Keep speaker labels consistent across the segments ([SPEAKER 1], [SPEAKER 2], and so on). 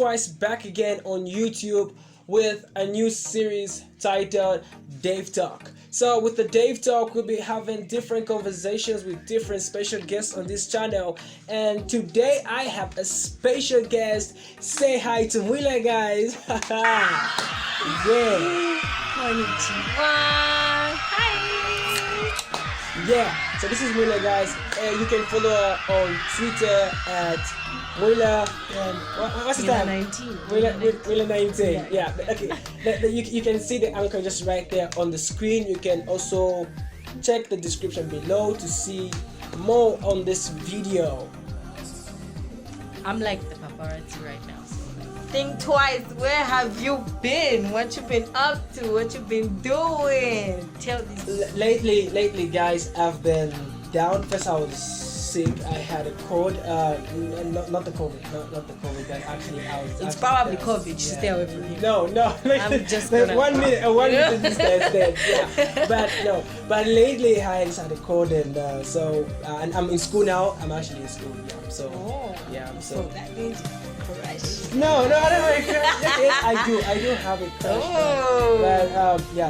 [SPEAKER 1] twice back again on YouTube with a new series titled Dave Talk. So with the Dave Talk, we'll be having different conversations with different special guests on this channel. And today I have a special guest. Say hi to Mwila, guys. Yeah.
[SPEAKER 2] Konnichiwa. Hi.
[SPEAKER 1] Yeah, so this is Mwila, guys, and you can follow her on Twitter at Mwila. What's the time?
[SPEAKER 2] 19.
[SPEAKER 1] Mwila 19.
[SPEAKER 2] Yeah.
[SPEAKER 1] Okay. You can see the anchor just right there on the screen. You can also check the description below to see more on this video.
[SPEAKER 2] I'm like the paparazzi right now. Think twice. Where have you been? What you been up to? What you been doing? Tell these.
[SPEAKER 1] Lately, guys, I've been down. First, I was sick. I had a cold. Not the COVID. Not the COVID. Guys, actually, I was.
[SPEAKER 2] It's probably COVID. You should stay away from me.
[SPEAKER 1] No.
[SPEAKER 2] I'm just
[SPEAKER 1] like
[SPEAKER 2] gonna...
[SPEAKER 1] 1 minute. 1 minute distance. Then, yeah. But no. But lately, I just had a cold, and and I'm in school now. I'm actually in school. Yeah. So.
[SPEAKER 2] Oh.
[SPEAKER 1] Yeah.
[SPEAKER 2] So that means.
[SPEAKER 1] No, I don't know. Yes, I do have a crush.
[SPEAKER 2] Oh.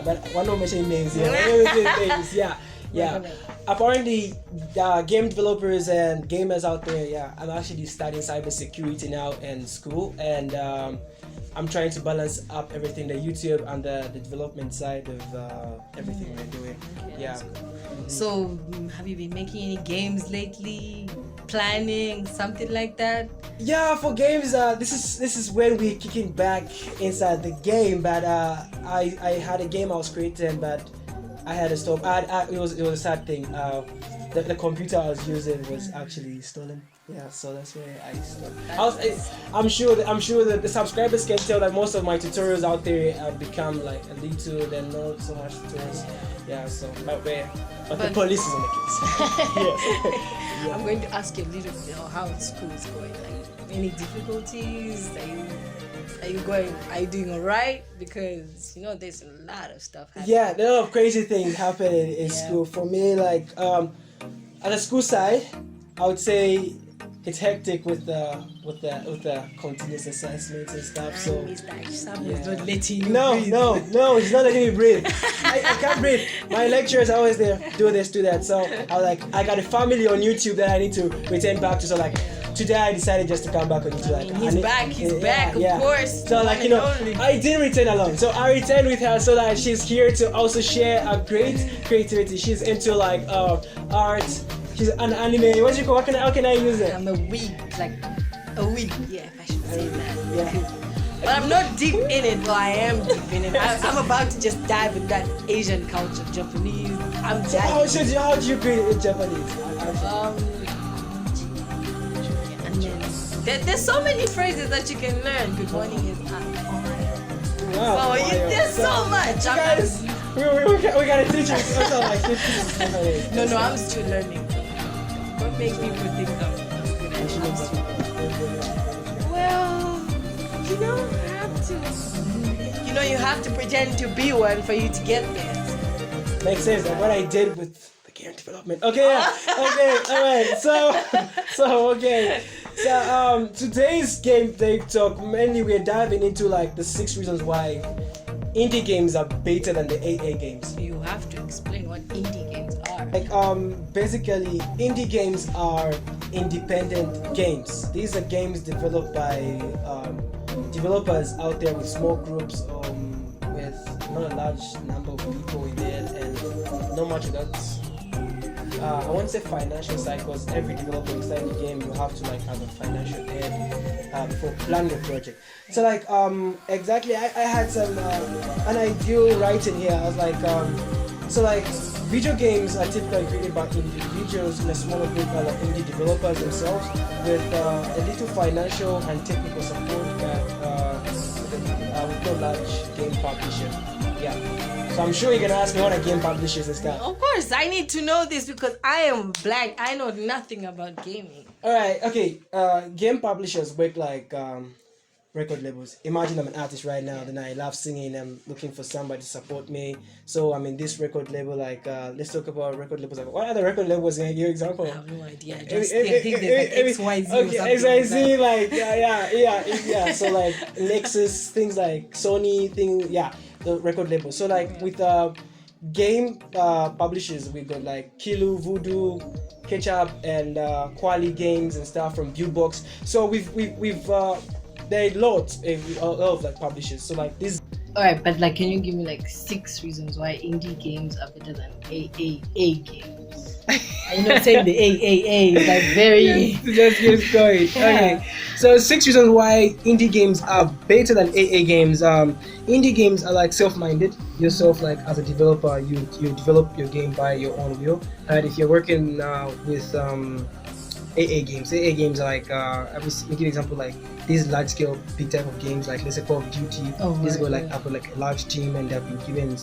[SPEAKER 1] But one of my names here. Yeah. Apparently, game developers and gamers out there, I'm actually studying cybersecurity now in school, and I'm trying to balance up everything, the YouTube and the development side of everything we're doing.
[SPEAKER 2] Okay,
[SPEAKER 1] Yeah.
[SPEAKER 2] Cool. So, have you been making any games lately? Planning something like that?
[SPEAKER 1] Yeah, for games, this is when we're kicking back inside the game. But I had a game I was creating, but I had to stop. It was a sad thing. The computer I was using was actually stolen. Yeah, so that's where I stopped. I'm sure that the subscribers can tell that most of my tutorials out there have become like a little, they're not so much tutorials. Yeah, so but the police is on the case. Yes.
[SPEAKER 2] Yeah. I'm going to ask you a little bit how school is going. Like, any difficulties? Are you doing alright? Because there's a lot of stuff happening.
[SPEAKER 1] Yeah, there are a lot of crazy things happening in school. For me, like on the school side, I would say it's hectic with the continuous assessments and stuff. So
[SPEAKER 2] Sam is not letting you
[SPEAKER 1] no, he's not letting me breathe. I can't breathe. My lecturers are always there, do this, do that. So I got a family on YouTube that I need to return back to. So today I decided just to come back on YouTube.
[SPEAKER 2] He's back, of course.
[SPEAKER 1] So I didn't return alone. So I returned with her so that she's here to also share a great creativity. She's into art. She's an anime. How can I use it?
[SPEAKER 2] I'm a weeb, yeah, if I should say that.
[SPEAKER 1] Yeah.
[SPEAKER 2] But I'm not deep in it, but I am deep in it. I'm about to just dive in that Asian culture, Japanese. I'm diving.
[SPEAKER 1] How do you create it in Japanese?
[SPEAKER 2] And then there's so many phrases that you can learn. Good morning is
[SPEAKER 1] Wow.
[SPEAKER 2] So there's so much.
[SPEAKER 1] Guys, we gotta teach you.
[SPEAKER 2] No, I'm still learning. What makes people think I'm good at it? Well, you don't have to. You have to pretend to be one for you to get there.
[SPEAKER 1] Makes sense. Like what I did with the game development. Okay, alright. So today's game Dave Talk, mainly we're diving into the 6 reasons why indie games are better than the AAA games.
[SPEAKER 2] You have to explain what indie games are.
[SPEAKER 1] Basically, indie games are independent games. These are games developed by developers out there with small groups, with not a large number of people in it, and not much of that. I won't say financial side, because every developer inside the game, you have to have a financial head before planning a project. So exactly, I had an ideal writing here. I was video games are typically created by individuals in a smaller group by indie developers themselves, with a little financial and technical support with no large game publisher. Yeah. So I'm sure you're gonna ask me what a game publisher is and stuff.
[SPEAKER 2] Of course, I need to know this because I am blank. I know nothing about gaming.
[SPEAKER 1] Alright, okay. Game publishers work record labels. Imagine I'm an artist right now, then I love singing, I'm looking for somebody to support me. So I'm in this record label, like let's talk about record labels. Like, what are the record labels in your example?
[SPEAKER 2] I have no idea. I just think there's like XYZ or
[SPEAKER 1] Okay,
[SPEAKER 2] something
[SPEAKER 1] XYZ,
[SPEAKER 2] like
[SPEAKER 1] like yeah. So like Lexus, things like Sony, the record label. So like with game publishers, we got like Kilu, Voodoo, Ketchup, and Quali Games and stuff from Viewbox. So we've there are lots of like publishers. So like this.
[SPEAKER 2] Alright, but like, can you give me like 6 reasons why indie games are better than AAA games? I know saying the AAA is like very.
[SPEAKER 1] Just get started. Okay, so 6 reasons why indie games are better than AA games. Indie games are like self-minded. Yourself, like as a developer, you develop your game by your own will. And if you're working with AA games are like I will give you an example, like these large scale big type of games, like let's say Call of Duty. These go like I've got like a large team and they've been given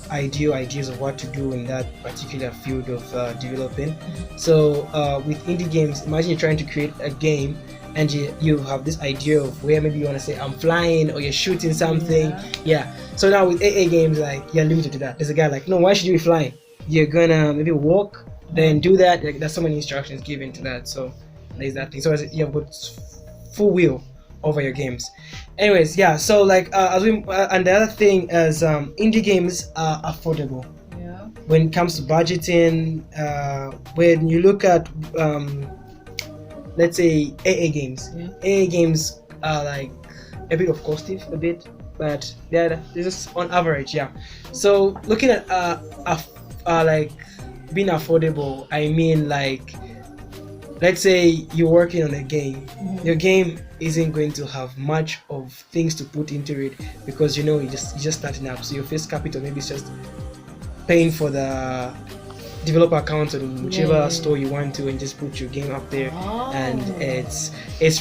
[SPEAKER 1] ideas of what to do in that particular field of developing. So with indie games, imagine you're trying to create a game and you have this idea of where maybe you want to say I'm flying or you're shooting something. So now with AA games, like you're limited to that. There's a guy like, no, why should you be flying? You're gonna maybe walk, then do that. Like, there's so many instructions given to that. So there's that thing. So you've got full wheel over your games. Anyways, so like and the other thing is indie games are affordable. When it comes to budgeting, when you look at let's say AA games are like a bit of costive a bit, but they're just on average. So looking at like being affordable, I mean like, let's say you're working on a game. Your game isn't going to have much of things to put into it because you're just starting up. So your first capital maybe is just paying for the developer account on whichever store you want to, and just put your game up there, and it's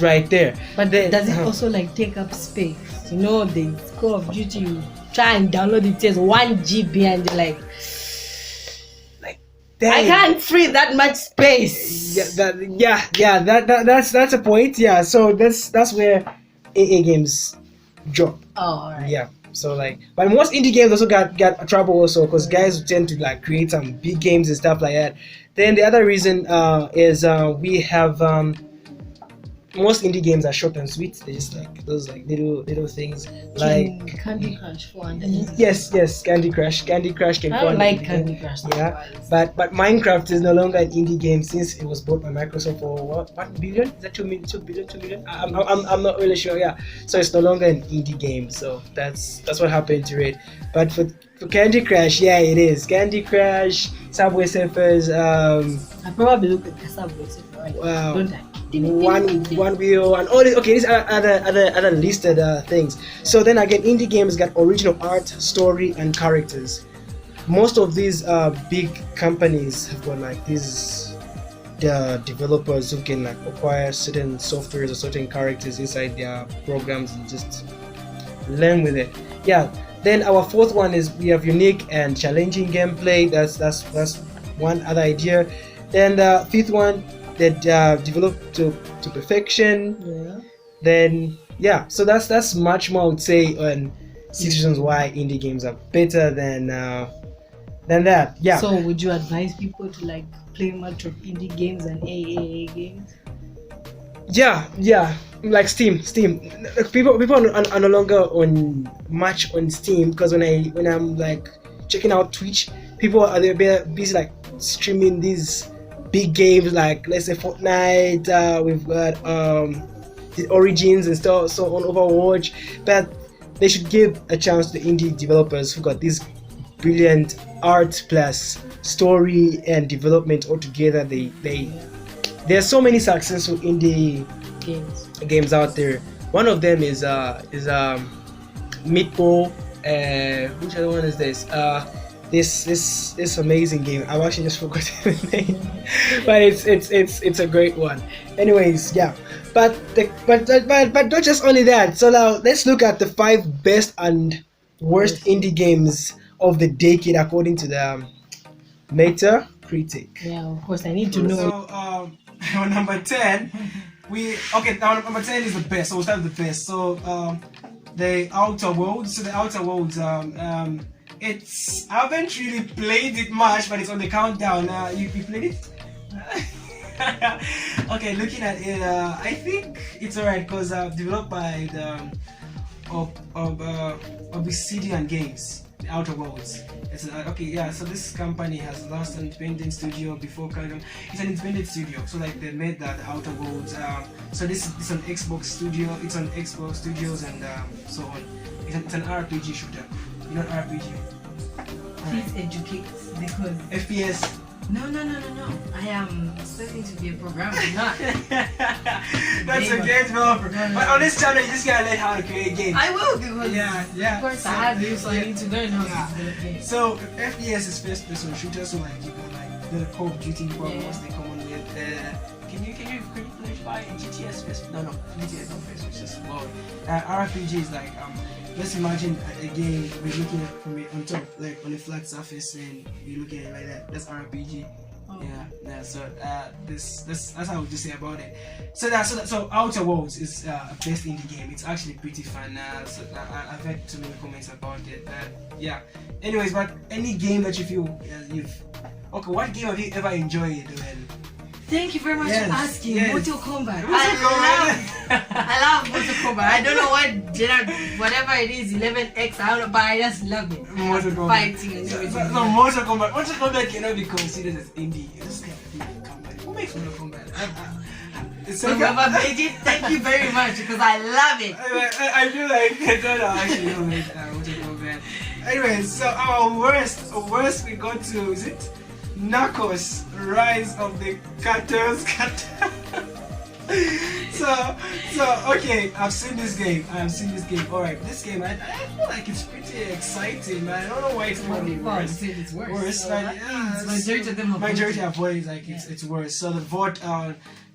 [SPEAKER 1] right there.
[SPEAKER 2] But does it also like take up space? You know, the Call of Duty, you try and download it, says 1 GB, and you're like, I can't free that much space.
[SPEAKER 1] That's a point. So that's where AA games drop.
[SPEAKER 2] Alright.
[SPEAKER 1] So like, but most indie games also got trouble also because guys tend to like create some big games and stuff like that. Then the other reason is we have most indie games are short and sweet. They're just like those like little things like
[SPEAKER 2] Candy Crush for
[SPEAKER 1] yes, Candy Crush can
[SPEAKER 2] I don't like Candy Crush.
[SPEAKER 1] But Minecraft is no longer an indie game since it was bought by Microsoft for what, 1 billion? Is that 2 billion? I'm not really sure. So it's no longer an indie game. So that's what happened to it. But for Candy Crush, it is Candy Crush, Subway Surfers.
[SPEAKER 2] I probably look at the Subway Surfers.
[SPEAKER 1] Wow.
[SPEAKER 2] Don't I?
[SPEAKER 1] One wheel and all this. Okay, these are other listed things. So then again, indie games got original art, story, and characters. Most of these big companies have got like these developers who can like acquire certain softwares or certain characters inside their programs and just learn with it. Then our fourth one is we have unique and challenging gameplay. That's one other idea. Then the fifth one, that developed to perfection. Then so that's much more I would say on 6 reasons why indie games are better than that.
[SPEAKER 2] So would you advise people to like play much of indie games and AAA games?
[SPEAKER 1] Like Steam. People are no longer on much on Steam because when I'm like checking out Twitch, people are busy like streaming these big games like let's say Fortnite. We've got the Origins and stuff, so on Overwatch. But they should give a chance to the indie developers who got this brilliant art plus story and development all together. There are so many successful indie games out there. One of them is Meatball. Which other one is this? This amazing game. I've actually just forgotten the name, but it's a great one. Anyways, but not just only that. So now let's look at the 5 best and worst indie games of the decade according to the Metacritic.
[SPEAKER 2] Of course, I need to know.
[SPEAKER 1] So on number 10, Number 10 is the best. So we'll start with the best. So the Outer Worlds. So the Outer Worlds. It's I haven't really played it much, but it's on the countdown. You played it? Okay, looking at it, I think it's alright because developed by the Obsidian Games, the Outer Worlds. It's okay, yeah. So this company has last independent studio before kind of. It's an independent studio, so like they made the Outer Worlds. So it's an Xbox studio. It's on Xbox Studios and so on. It's an RPG shooter. You know RPG.
[SPEAKER 2] Please educate because
[SPEAKER 1] FPS.
[SPEAKER 2] No. I am expecting to be a programmer, not.
[SPEAKER 1] That's a game developer. But on this channel, you just gotta learn how to create games.
[SPEAKER 2] I will because
[SPEAKER 1] yeah.
[SPEAKER 2] Of course, I have you, so I need to learn how to develop games.
[SPEAKER 1] So FPS is first-person shooter. So like you got like the Call of Duty ones they come on with. Can you play GTS first? No, GTS not first. It's just well, RPG is like let's imagine a game we're looking at from it on top, like on a flat surface, and you're looking at it like that. That's RPG.
[SPEAKER 2] Oh.
[SPEAKER 1] Yeah. So that's how I would just say about it. So Outer Worlds is a best indie game. It's actually pretty fun. So I've had too many comments about it. Yeah. Anyways, but any game that you feel what game have you ever enjoyed?
[SPEAKER 2] Thank you very much for asking.
[SPEAKER 1] Yes.
[SPEAKER 2] Mortal Kombat. I love Mortal Kombat. I don't know whatever it is, 11X, I don't know, but I just love it.
[SPEAKER 1] Mortal Kombat.
[SPEAKER 2] Fighting and everything.
[SPEAKER 1] No, Mortal Kombat cannot be considered as indie. It's just kind of company. Who makes Mortal Kombat?
[SPEAKER 2] Whoever made it, thank you very much because I love it.
[SPEAKER 1] I feel like I don't know actually who made Mortal Kombat. Anyways, so our worst we got to, is it? Knuckles, Rise of the Cartels. so okay, I've seen this game. Alright, this game I feel like it's pretty exciting, man. I don't know why it's not worse.
[SPEAKER 2] It's worse.
[SPEAKER 1] Worse, like, yeah, majority have voted like it's worse. So the vote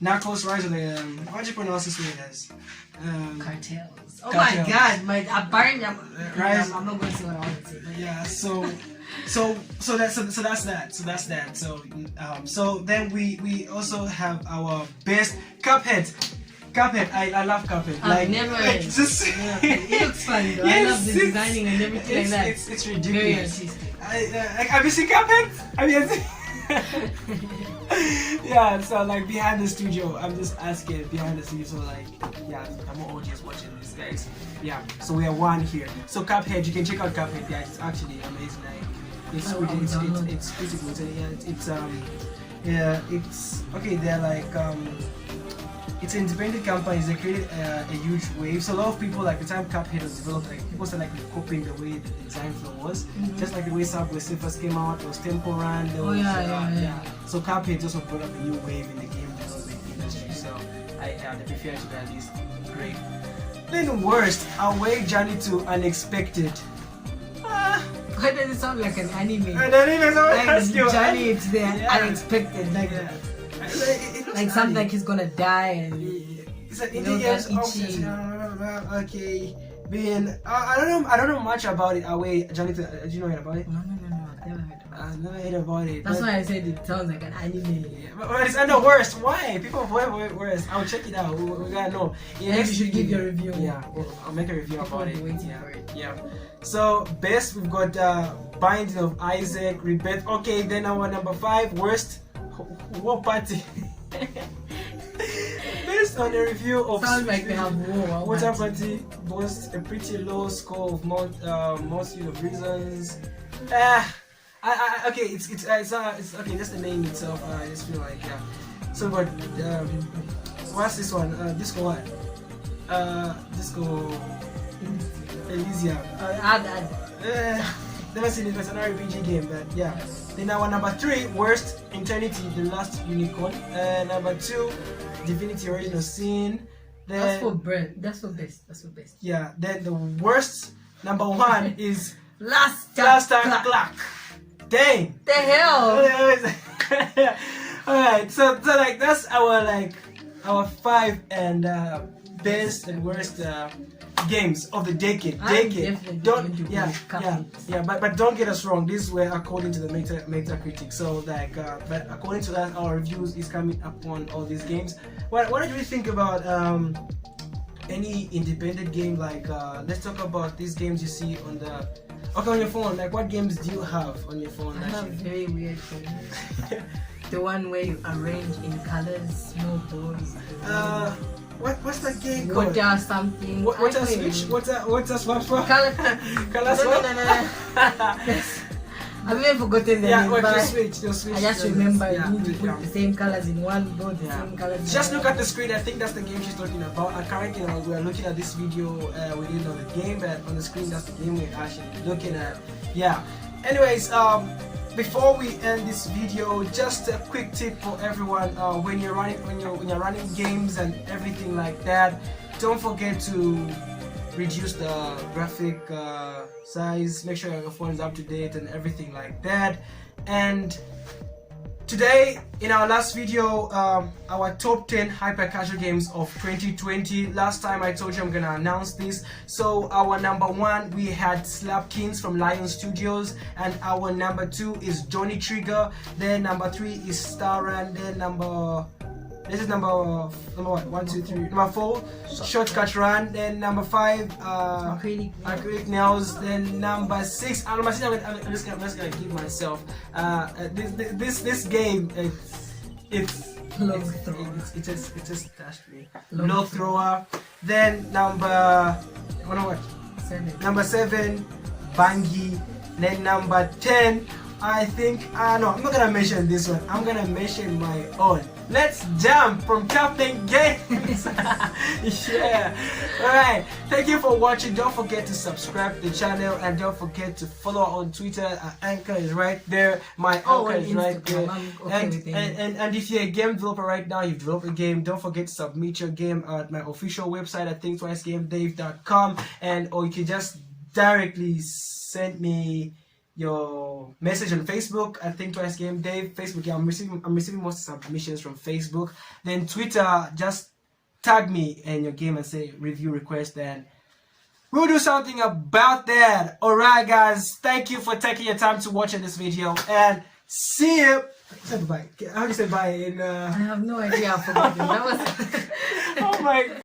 [SPEAKER 1] Knuckles, Rise of the how do you pronounce this word as?
[SPEAKER 2] Cartels. Oh
[SPEAKER 1] Cartels.
[SPEAKER 2] my god, apparently I'm not going to say what I want to say. But
[SPEAKER 1] yeah, so that's that. So then we also have our best Cuphead. I love Cuphead.
[SPEAKER 2] I've never.
[SPEAKER 1] It
[SPEAKER 2] looks fun though. I love the designing and everything like that.
[SPEAKER 1] It's ridiculous.
[SPEAKER 2] Very artistic.
[SPEAKER 1] Have you seen Cuphead? Yeah, so like behind the studio, I'm just asking behind the studio. So like, yeah, I'm more audience watching these guys. Yeah, so we are one here. So Cuphead, you can check out Cuphead. Yeah, it's actually amazing. Like, it's pretty good. It's okay. They're like it's independent companies. They created a huge wave. So a lot of people, like the time Cuphead was developed, like people started like copying the way the design flow was. Mm-hmm. Just like the way Subway Surfers came out, there was Temple Run. There was, So Cuphead also brought up a new wave in the game development industry. So I to be fair to that, is great. Then worst, Away Journey to Unexpected.
[SPEAKER 2] Why does it sound like an anime?
[SPEAKER 1] I don't even know what
[SPEAKER 2] Like Johnny, it's the unexpected, like like something like he's gonna die and
[SPEAKER 1] it's an IndieGames option. Okay, being I don't know much about it. Away Johnny to, do you know about it?
[SPEAKER 2] No, I've never heard about it.
[SPEAKER 1] I've never heard about it.
[SPEAKER 2] That's why I said it sounds like an anime.
[SPEAKER 1] Yeah, but it's under worst. Why? People vote worst. I'll check it out. We gotta know.
[SPEAKER 2] Yeah, you should give your review.
[SPEAKER 1] Yeah, I'll make a review about it.
[SPEAKER 2] Waiting for it.
[SPEAKER 1] Yeah. So best we've got Binding of Isaac, Rebirth. Okay, then our number 5 worst War Party. Based on a review of
[SPEAKER 2] sounds like they have war.
[SPEAKER 1] Water Party boasts a pretty low score of multitude of reasons. Okay, it's okay. Just the name itself. I just feel like So, but what's this one? Disco what? Disco Elysium. Never seen it. It's an RPG game, but yeah. Then our number 3 worst, Eternity: The Last Unicorn. Number 2, Divinity: Original Sin. Then,
[SPEAKER 2] That's for best.
[SPEAKER 1] Yeah. Then the worst, number 1 is
[SPEAKER 2] Last
[SPEAKER 1] Time Clock. Dang.
[SPEAKER 2] The hell.
[SPEAKER 1] Alright, so like that's our 5 and best and worst games of the decade.
[SPEAKER 3] I'm definitely
[SPEAKER 1] Don't
[SPEAKER 3] going to
[SPEAKER 1] yeah
[SPEAKER 3] pick
[SPEAKER 1] yeah
[SPEAKER 3] Cuphead.
[SPEAKER 1] yeah. But don't get us wrong. These were according to the Metacritic. So like, but according to that, our reviews is coming up on all these games. What did you think about any independent game? Like, let's talk about these games you see on the on your phone. Like, what games do you have on your phone?
[SPEAKER 3] I have very weird games. The one where you arrange in colors, small balls.
[SPEAKER 1] What's that game called?
[SPEAKER 3] Water something.
[SPEAKER 1] What's a switch? What's a swap?
[SPEAKER 3] Color.
[SPEAKER 1] Color swap?
[SPEAKER 3] No. I've even forgotten the name.
[SPEAKER 1] What
[SPEAKER 3] But
[SPEAKER 1] your switch?
[SPEAKER 3] I just remember you need to put the same colors in one bowl, the same colors. In
[SPEAKER 1] Just
[SPEAKER 3] one.
[SPEAKER 1] look at the screen. I think that's the game she's talking about. Currently, we are looking at this video. We didn't know the game, but on the screen, that's the game we're actually looking at. Yeah. Anyways, before we end this video, just a quick tip for everyone: when you're running games and everything like that, don't forget to reduce the graphic size. Make sure your phone is up to date and everything like that. And today, in our last video, our top 10 hyper casual games of 2020. Last time I told you I'm gonna announce this. So our number 1, we had Slapkins from Lion Studios, and our number 2 is Johnny Trigger. Then number 3 is Star Run. Then number what? 1, 2, 3. Number 4, Shortcut Run. Then number 5, Acrylic Nails. Then number 6, I'm just gonna give myself this game. It just touched me. Low Thrower. Then number 7, Bangi. Then number 10, I think no, I'm not gonna mention this one. I'm gonna mention my own. Let's jump from Captain Games. Yeah. Alright. Thank you for watching. Don't forget to subscribe to the channel, and don't forget to follow on Twitter. Anchor is right there. My Anchor is right there. And if you're a game developer right now, you've developed a game, don't forget to submit your game at my official website at thinktwicegamedave.com, or you can just directly send me your message on Facebook at Think Twice Game Dave. Facebook, yeah, I'm receiving most submissions from Facebook. Then Twitter, just tag me in your game and say review request, and we'll do something about that. Alright guys, thank you for taking your time to watch this video, and see you. Say bye. How do you say bye in
[SPEAKER 3] I have no idea. I forgot. That was
[SPEAKER 1] oh my